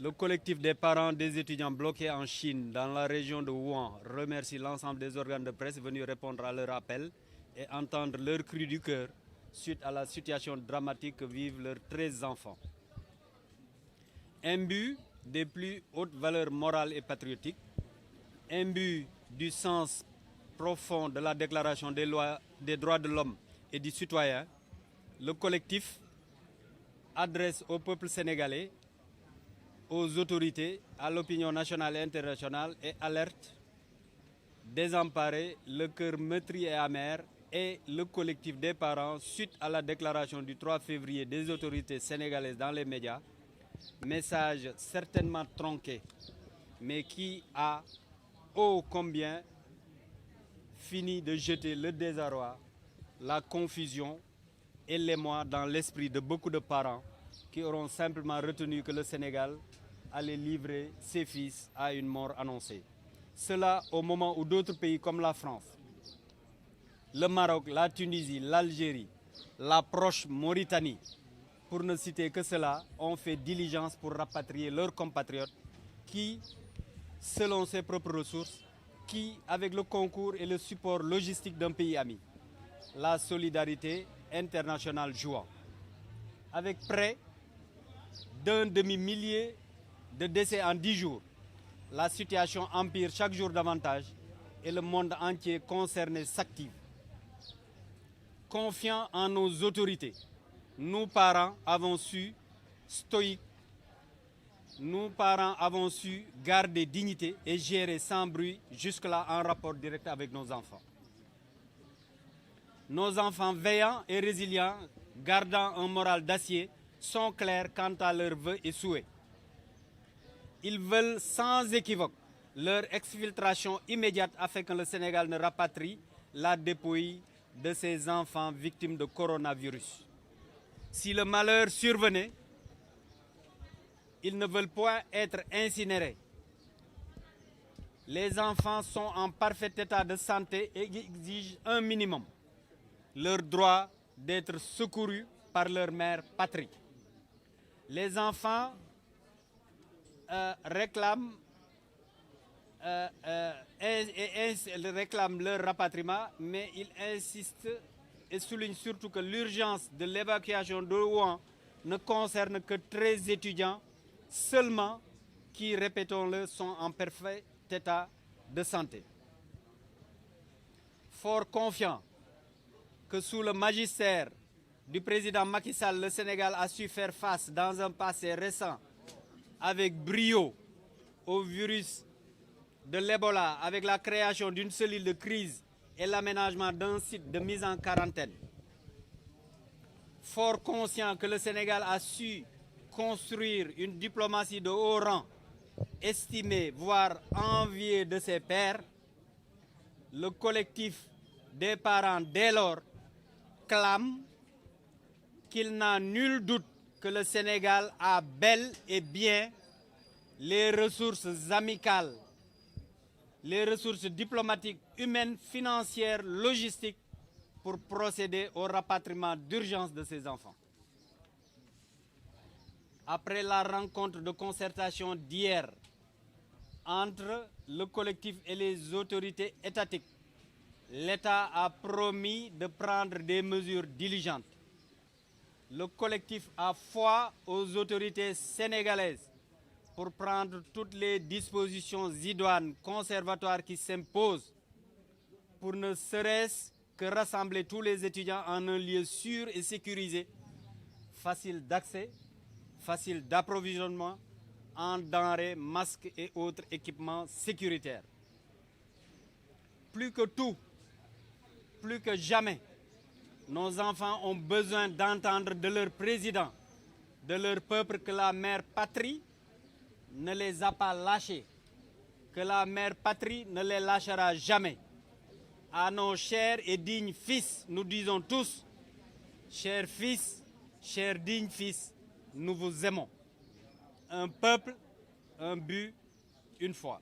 Le collectif des parents des étudiants bloqués en Chine, dans la région de Wuhan, remercie l'ensemble des organes de presse venus répondre à leur appel et entendre leur cri du cœur suite à la situation dramatique que vivent leurs 13 enfants. Imbus des plus hautes valeurs morales et patriotiques, imbus du sens profond de la Déclaration des droits de l'homme et du citoyen, le collectif adresse au peuple sénégalais, aux autorités, à l'opinion nationale et internationale et alerte, désemparé, le cœur meurtri et amer, et le collectif des parents suite à la déclaration du 3 février des autorités sénégalaises dans les médias, message certainement tronqué, mais qui a ô combien fini de jeter le désarroi, la confusion et l'émoi dans l'esprit de beaucoup de parents qui auront simplement retenu que le Sénégal allait livrer ses fils à une mort annoncée. Cela au moment où d'autres pays comme la France, le Maroc, la Tunisie, l'Algérie, la proche Mauritanie, pour ne citer que cela, ont fait diligence pour rapatrier leurs compatriotes qui, selon ses propres ressources, qui, avec le concours et le support logistique d'un pays ami, la solidarité internationale jouant. Avec près d'un demi-millier de décès en 10 jours, la situation empire chaque jour davantage et le monde entier concerné s'active. Confiants en nos autorités, nous parents avons su stoïques, nous parents avons su garder dignité et gérer sans bruit jusque-là en rapport direct avec nos enfants. Nos enfants veillants et résilients, gardant un moral d'acier, sont clairs quant à leurs vœux et souhaits. Ils veulent sans équivoque leur exfiltration immédiate afin que le Sénégal ne rapatrie la dépouille de ses enfants victimes de coronavirus. Si le malheur survenait, ils ne veulent point être incinérés. Les enfants sont en parfait état de santé et exigent un minimum, leur droit d'être secourus par leur mère patrie. Les enfants réclament leur rapatriement, mais ils insistent et soulignent surtout que l'urgence de l'évacuation de Wuhan ne concerne que 13 étudiants seulement qui, répétons-le, sont en parfait état de santé. Fort confiant que sous le magistère du président Macky Sall, le Sénégal a su faire face dans un passé récent avec brio au virus de l'Ebola, avec la création d'une cellule de crise et l'aménagement d'un site de mise en quarantaine. Fort conscient que le Sénégal a su construire une diplomatie de haut rang, estimée, voire enviée de ses pairs, le collectif des parents dès lors clame qu'il n'a nul doute que le Sénégal a bel et bien les ressources amicales, les ressources diplomatiques, humaines, financières, logistiques pour procéder au rapatriement d'urgence de ses enfants. Après la rencontre de concertation d'hier entre le collectif et les autorités étatiques, l'État a promis de prendre des mesures diligentes. Le collectif a foi aux autorités sénégalaises pour prendre toutes les dispositions idoines, conservatoires qui s'imposent pour ne serait-ce que rassembler tous les étudiants en un lieu sûr et sécurisé, facile d'accès, facile d'approvisionnement en denrées, masques et autres équipements sécuritaires. Plus que tout, plus que jamais, nos enfants ont besoin d'entendre de leur président, de leur peuple, que la mère patrie ne les a pas lâchés, que la mère patrie ne les lâchera jamais. À nos chers et dignes fils, nous disons tous, chers fils, chers dignes fils, nous vous aimons. Un peuple, un but, une foi.